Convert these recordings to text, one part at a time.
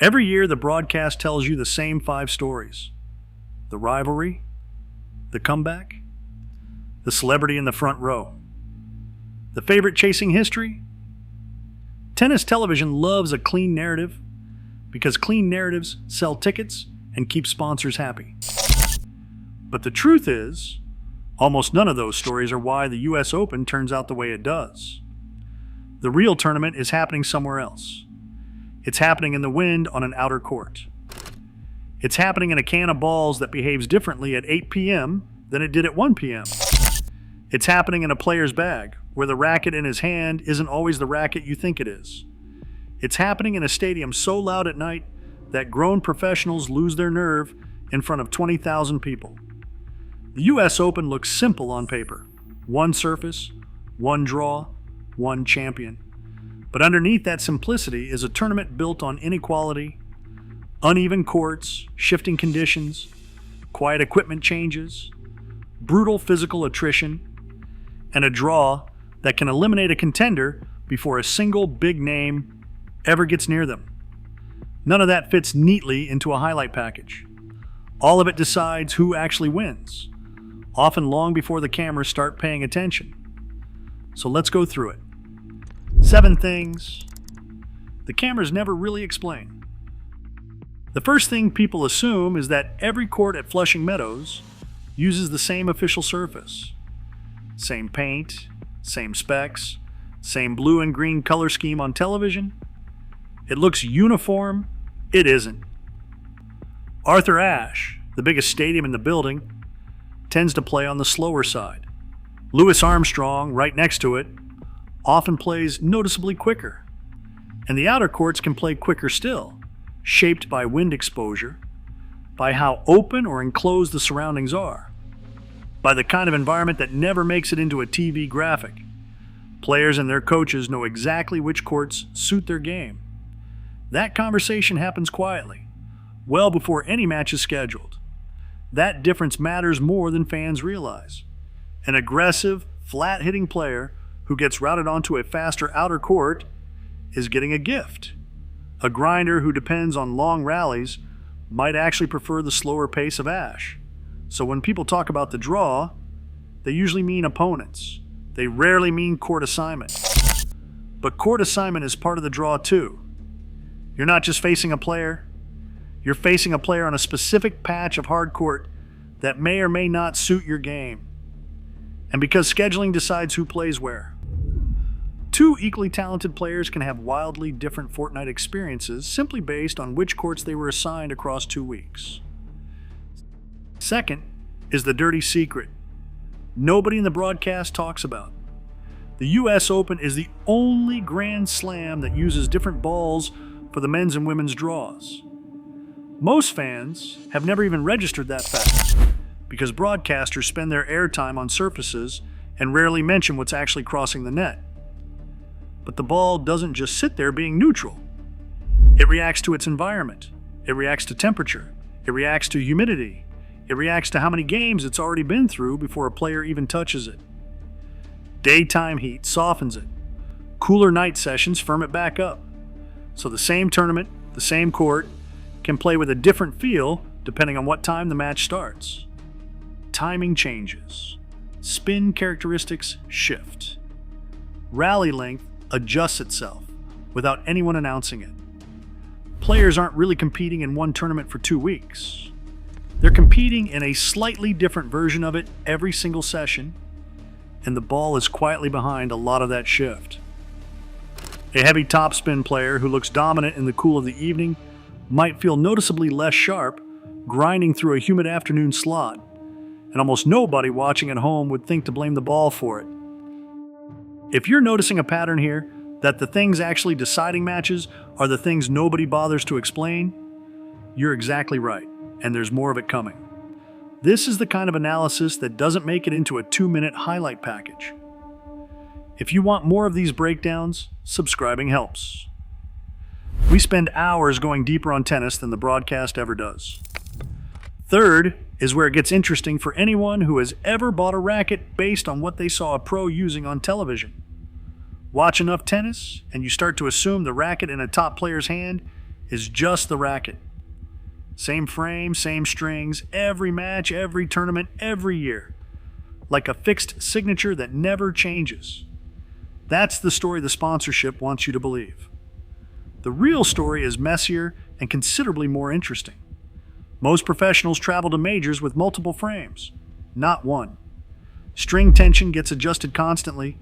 Every year, the broadcast tells you the same 5 stories. The rivalry, the comeback, the celebrity in the front row. The favorite chasing history? Tennis television loves a clean narrative because clean narratives sell tickets and keep sponsors happy. But the truth is, almost none of those stories are why the US Open turns out the way it does. The real tournament is happening somewhere else. It's happening in the wind on an outer court. It's happening in a can of balls that behaves differently at 8 p.m. than it did at 1 p.m. It's happening in a player's bag, where the racket in his hand isn't always the racket you think it is. It's happening in a stadium so loud at night that grown professionals lose their nerve in front of 20,000 people. The US Open looks simple on paper. One surface, one draw, one champion. But underneath that simplicity is a tournament built on inequality, uneven courts, shifting conditions, quiet equipment changes, brutal physical attrition, and a draw that can eliminate a contender before a single big name ever gets near them. None of that fits neatly into a highlight package. All of it decides who actually wins, often long before the cameras start paying attention. So let's go through it. 7 things the cameras never really explain. The first thing people assume is that every court at Flushing Meadows uses the same official surface. Same paint, same specs, same blue and green color scheme on television. It looks uniform. It isn't. Arthur Ashe, the biggest stadium in the building, tends to play on the slower side. Louis Armstrong, right next to it, often plays noticeably quicker. And the outer courts can play quicker still, shaped by wind exposure, by how open or enclosed the surroundings are, by the kind of environment that never makes it into a TV graphic. Players and their coaches know exactly which courts suit their game. That conversation happens quietly, well before any match is scheduled. That difference matters more than fans realize. An aggressive, flat-hitting player who gets routed onto a faster outer court is getting a gift. A grinder who depends on long rallies might actually prefer the slower pace of Ashe. So when people talk about the draw, they usually mean opponents. They rarely mean court assignment. But court assignment is part of the draw too. You're not just facing a player. You're facing a player on a specific patch of hard court that may or may not suit your game. And because scheduling decides who plays where. 2 equally talented players can have wildly different fortnight experiences simply based on which courts they were assigned across 2 weeks. Second is the dirty secret nobody in the broadcast talks about. The US Open is the only Grand Slam that uses different balls for the men's and women's draws. Most fans have never even registered that fact because broadcasters spend their airtime on surfaces and rarely mention what's actually crossing the net. But the ball doesn't just sit there being neutral. It reacts to its environment. It reacts to temperature. It reacts to humidity. It reacts to how many games it's already been through before a player even touches it. Daytime heat softens it. Cooler night sessions firm it back up. So the same tournament, the same court, can play with a different feel depending on what time the match starts. Timing changes. Spin characteristics shift. Rally length adjusts itself without anyone announcing it. Players aren't really competing in one tournament for 2 weeks. They're competing in a slightly different version of it every single session, and the ball is quietly behind a lot of that shift. A heavy topspin player who looks dominant in the cool of the evening might feel noticeably less sharp grinding through a humid afternoon slot, and almost nobody watching at home would think to blame the ball for it. If you're noticing a pattern here, that the things actually deciding matches are the things nobody bothers to explain, you're exactly right, and there's more of it coming. This is the kind of analysis that doesn't make it into a 2-minute highlight package. If you want more of these breakdowns, subscribing helps. We spend hours going deeper on tennis than the broadcast ever does. Third is where it gets interesting for anyone who has ever bought a racket based on what they saw a pro using on television. Watch enough tennis, and you start to assume the racket in a top player's hand is just the racket. Same frame, same strings, every match, every tournament, every year. Like a fixed signature that never changes. That's the story the sponsorship wants you to believe. The real story is messier and considerably more interesting. Most professionals travel to majors with multiple frames, not one. String tension gets adjusted constantly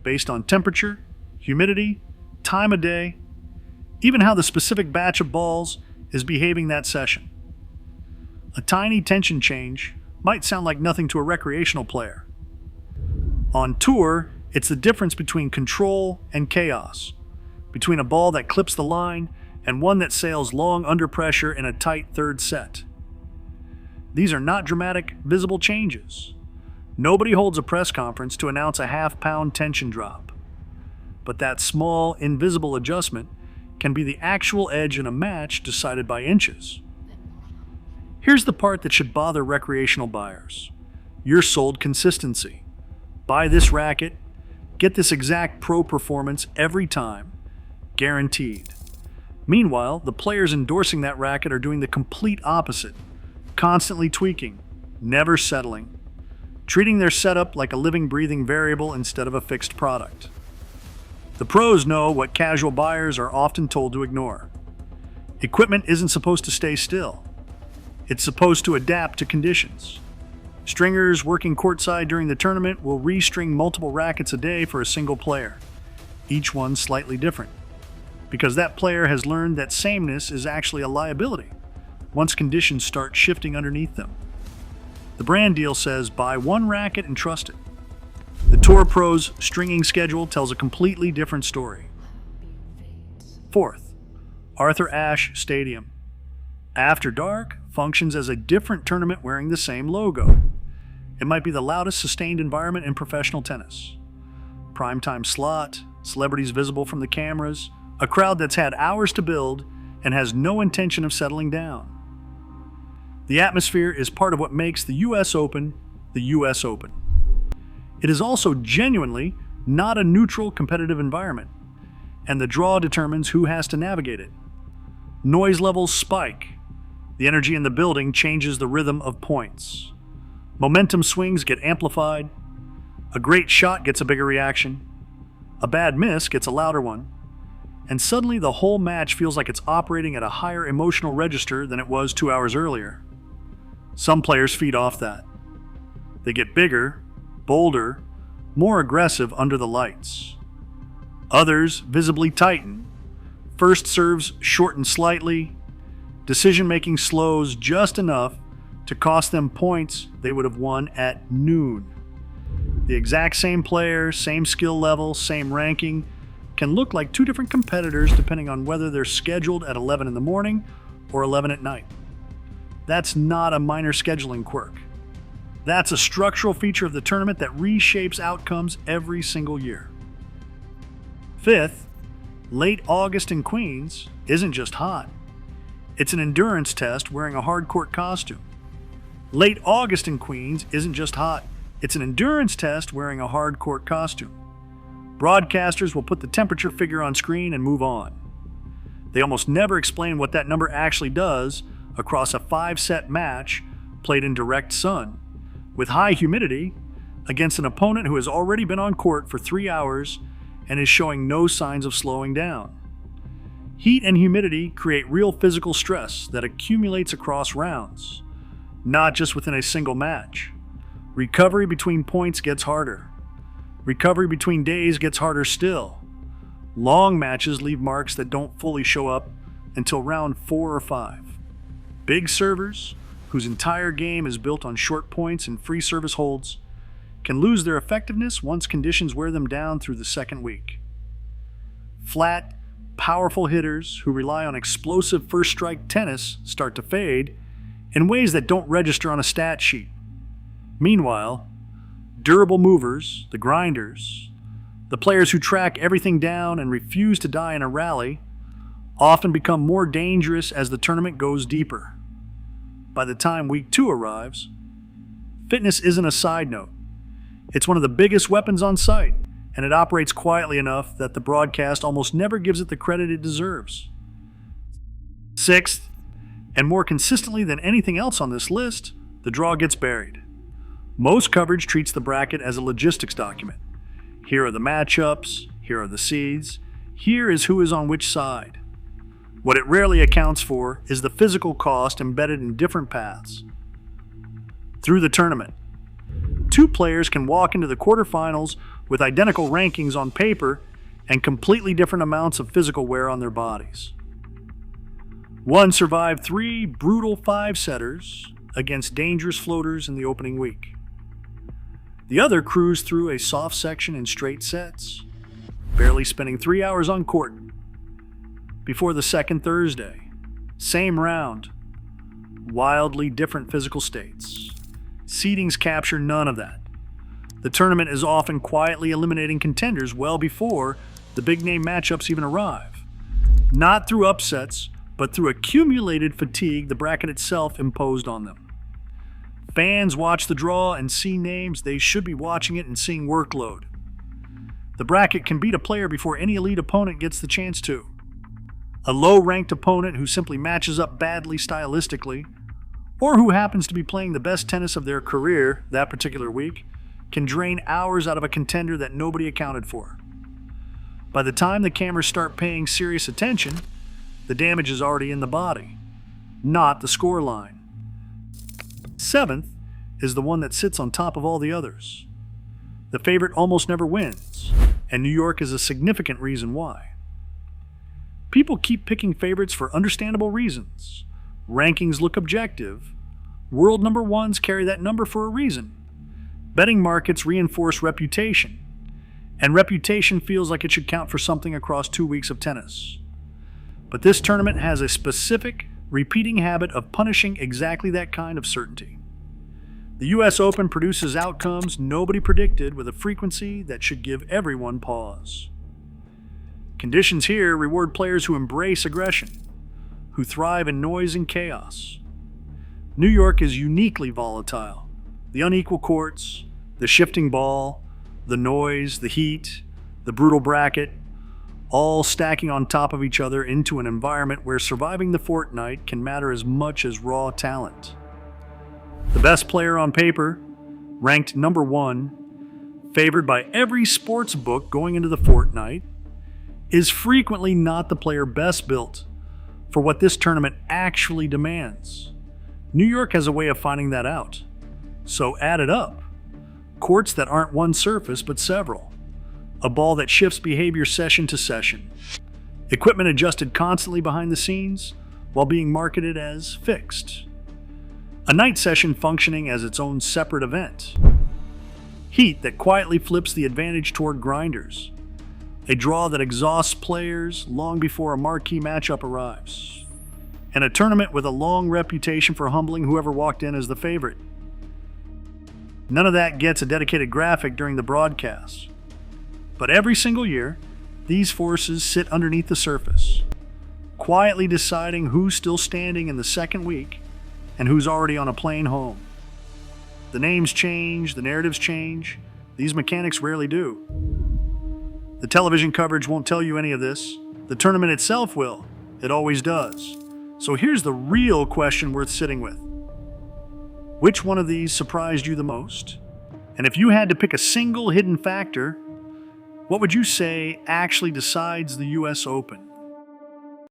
based on temperature, humidity, time of day, even how the specific batch of balls is behaving that session. A tiny tension change might sound like nothing to a recreational player. On tour, it's the difference between control and chaos, between a ball that clips the line and one that sails long under pressure in a tight third set. These are not dramatic, visible changes. Nobody holds a press conference to announce a half-pound tension drop. But that small, invisible adjustment can be the actual edge in a match decided by inches. Here's the part that should bother recreational buyers. You're sold consistency. Buy this racket, get this exact pro performance every time, guaranteed. Meanwhile, the players endorsing that racket are doing the complete opposite, constantly tweaking, never settling, treating their setup like a living, breathing variable instead of a fixed product. The pros know what casual buyers are often told to ignore. Equipment isn't supposed to stay still. It's supposed to adapt to conditions. Stringers working courtside during the tournament will restring multiple rackets a day for a single player, each one slightly different, because that player has learned that sameness is actually a liability once conditions start shifting underneath them. The brand deal says buy one racket and trust it. The Tour Pro's stringing schedule tells a completely different story. Fourth, Arthur Ashe Stadium. After Dark functions as a different tournament wearing the same logo. It might be the loudest sustained environment in professional tennis. Primetime slot, celebrities visible from the cameras, a crowd that's had hours to build and has no intention of settling down. The atmosphere is part of what makes the US Open the US Open. It is also genuinely not a neutral competitive environment, and the draw determines who has to navigate it. Noise levels spike. The energy in the building changes the rhythm of points. Momentum swings get amplified. A great shot gets a bigger reaction. A bad miss gets a louder one. And suddenly the whole match feels like it's operating at a higher emotional register than it was 2 hours earlier. Some players feed off that. They get bigger, bolder, more aggressive under the lights. Others visibly tighten. First serves shorten slightly. Decision-making slows just enough to cost them points they would have won at noon. The exact same player, same skill level, same ranking can look like two different competitors depending on whether they're scheduled at 11 in the morning or 11 at night. That's not a minor scheduling quirk. That's a structural feature of the tournament that reshapes outcomes every single year. Fifth, late August in Queens isn't just hot. It's an endurance test wearing a hard court costume. Late August in Queens isn't just hot. It's an endurance test wearing a hard court costume. Broadcasters will put the temperature figure on screen and move on. They almost never explain what that number actually does across a 5-set match played in direct sun, with high humidity, against an opponent who has already been on court for 3 hours and is showing no signs of slowing down. Heat and humidity create real physical stress that accumulates across rounds, not just within a single match. Recovery between points gets harder. Recovery between days gets harder still. Long matches leave marks that don't fully show up until round 4 or 5. Big servers, whose entire game is built on short points and free service holds, can lose their effectiveness once conditions wear them down through the second week. Flat, powerful hitters who rely on explosive first strike tennis start to fade in ways that don't register on a stat sheet. Meanwhile, durable movers, the grinders, the players who track everything down and refuse to die in a rally, often become more dangerous as the tournament goes deeper. By the time week 2 arrives, fitness isn't a side note. It's one of the biggest weapons on site, and it operates quietly enough that the broadcast almost never gives it the credit it deserves. Sixth, and more consistently than anything else on this list, the draw gets buried. Most coverage treats the bracket as a logistics document. Here are the matchups, here are the seeds, here is who is on which side. What it rarely accounts for is the physical cost embedded in different paths. Through the tournament, two players can walk into the quarterfinals with identical rankings on paper and completely different amounts of physical wear on their bodies. One survived 3 brutal 5-setters against dangerous floaters in the opening week. The other cruised through a soft section in straight sets, barely spending 3 hours on court. Before the second Thursday, same round, wildly different physical states. Seedings capture none of that. The tournament is often quietly eliminating contenders well before the big-name matchups even arrive. Not through upsets, but through accumulated fatigue the bracket itself imposed on them. Fans watch the draw and see names they should be watching it and seeing workload. The bracket can beat a player before any elite opponent gets the chance to. A low-ranked opponent who simply matches up badly stylistically, or who happens to be playing the best tennis of their career that particular week, can drain hours out of a contender that nobody accounted for. By the time the cameras start paying serious attention, the damage is already in the body, not the scoreline. Seventh is the one that sits on top of all the others. The favorite almost never wins, and New York is a significant reason why. People keep picking favorites for understandable reasons. Rankings look objective. World number ones carry that number for a reason. Betting markets reinforce reputation, and reputation feels like it should count for something across 2 weeks of tennis. But this tournament has a specific, repeating habit of punishing exactly that kind of certainty. The US Open produces outcomes nobody predicted with a frequency that should give everyone pause. Conditions here reward players who embrace aggression, who thrive in noise and chaos. New York is uniquely volatile. The unequal courts, the shifting ball, the noise, the heat, the brutal bracket, all stacking on top of each other into an environment where surviving the fortnight can matter as much as raw talent. The best player on paper, ranked number 1, favored by every sports book going into the fortnight, is frequently not the player best built for what this tournament actually demands. New York has a way of finding that out. So add it up. Courts that aren't one surface but several. A ball that shifts behavior session to session. Equipment adjusted constantly behind the scenes while being marketed as fixed. A night session functioning as its own separate event. Heat that quietly flips the advantage toward grinders. A draw that exhausts players long before a marquee matchup arrives. And a tournament with a long reputation for humbling whoever walked in as the favorite. None of that gets a dedicated graphic during the broadcast. But every single year, these forces sit underneath the surface, quietly deciding who's still standing in the second week and who's already on a plane home. The names change, the narratives change. These mechanics rarely do. The television coverage won't tell you any of this. The tournament itself will. It always does. So here's the real question worth sitting with. Which one of these surprised you the most? And if you had to pick a single hidden factor, what would you say actually decides the US Open?